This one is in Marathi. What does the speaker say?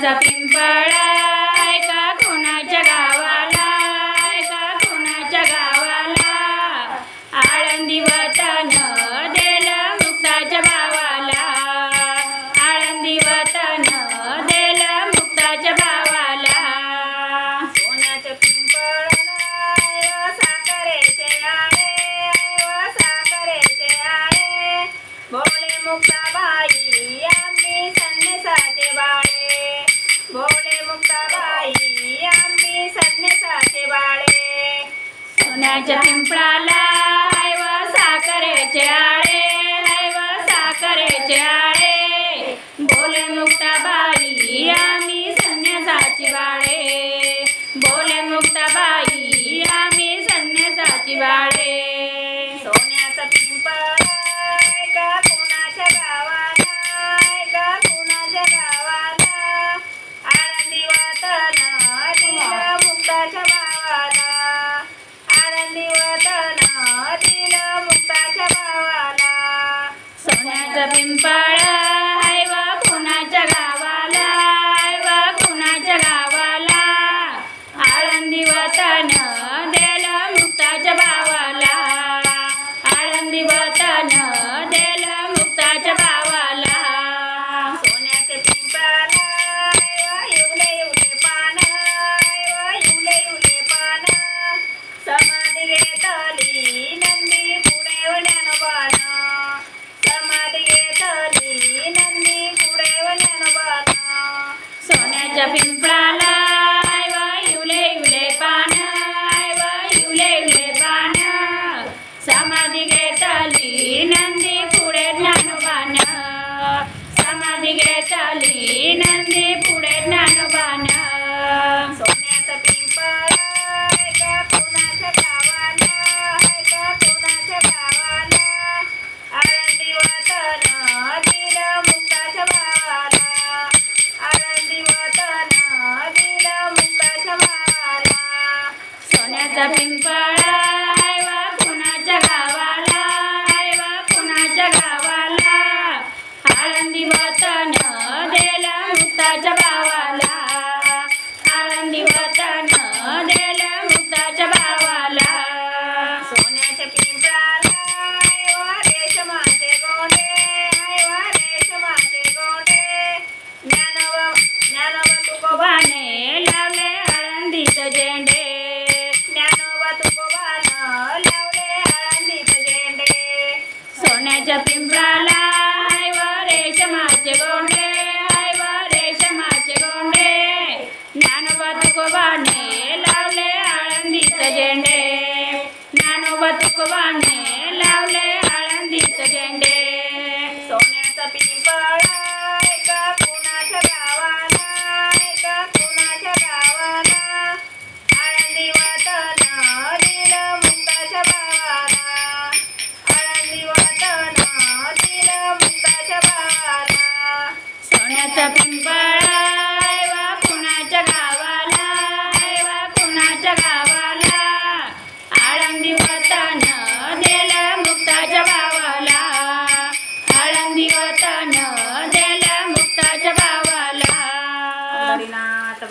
सोन्याचा पिंपळा ऐका कोणाच्या गावाला, ऐका कोणाच्या गावाला, आळंदी वतन दिलं मुक्ताच्या भावाला, आळंदी वतन दिलं मुक्ताच्या भावाला. सोन्याच्या पिंपळाला साखरेचे आळे, साखरेचे आळे, भोले मुक्ताबाई आम्ही संन्यासाचे बाळे, भोले मुक्ताबाई आम्ही संन्यासाचे बाळे. सोन्याच्या पिंपळाला साखरेचे आळे, साखरेचे आळे, भोले मुक्ताबाई आम्ही संन्यासाची बाळे, भोले मुक्ताबाई आम्ही संन्यासाची बाळे. सोन्याचा पिंपळा ऐका कोणाच्या गावाला, ऐका कोणाच्या गावाला, आळंदी वतन दिलं मुक्ताच्या भावाला, आळंदी वतन दिलं मुक्ताच्या भावाला. सोन्याचा पिंपळा कोणाच्या गावाला, कोणाच्या गावाला, आळंदी वतन दिलं मुक्ताच्या भावाला, आळंदी वतन दिलं मुक्ताच्या भावाला. सोन्याच्या पिंपळाला इवले इवले पान, इवले इवले पान, समाधी घेतली नंदी पुढे ज्ञानोबान, समाधी घेतली नंदी पुढे ज्ञानोबान. सोन्याच्या पिंपळाला इवले इवले पान, इवले इवले पान, समाधी घेतली नंदी पुढे ज्ञानोबान, समाधी घेतली नंदी पुढे ज्ञानोबान. सोन्याचा पिंपळा ऐका कोणाच्या गावाला, ऐका कोणाच्या गावाला, आळंदी वतन दिलं मुक्ताच्या भावाला, आळंदी वतन दिलं मुक्ताच्या भावाला. सोन्याचा पिंपळा कोणाच्या गावाला, कोणाच्या गावाला, आळंदी वतन दिलं मुक्ताच्या भावाला, आळंदी वतन दिलं मुक्ताच्या भावाला. सोन्याच्या पिंपळाला रेशमाचे गोंडे, रेशमाचे गोंडे, ज्ञानोबा तुकोबाने लावले आळंदीत झेंडे, ज्ञानोबा तुकोबानं लावले आळंदीत झेंडे. सोन्याच्या पिंपळाला रेशमाचे गोंडे, रेशमाचे गोंडे, ज्ञानोबा तुकोबाने लावले आळंदीत झेंडे, ज्ञानोबा तुकोबाने लावले आळंदीत झेंडे. सोन्याचा पिंपळा ऐका कोणाच्या गावाला, ऐका कोणाच्या गावाला, आळंदी वतन दिलं मुक्ताच्या भावाला, आळंदी वतन दिलं मुक्ताच्या भावाला. सोन्याचा पिंपळा कुणाच्या गावाला, कुणाच्या गावाला, आळंदी वतन दिलं मुक्ताच्या भावाला, आळंदी वतन दिलं मुक्ताच्या भावाला.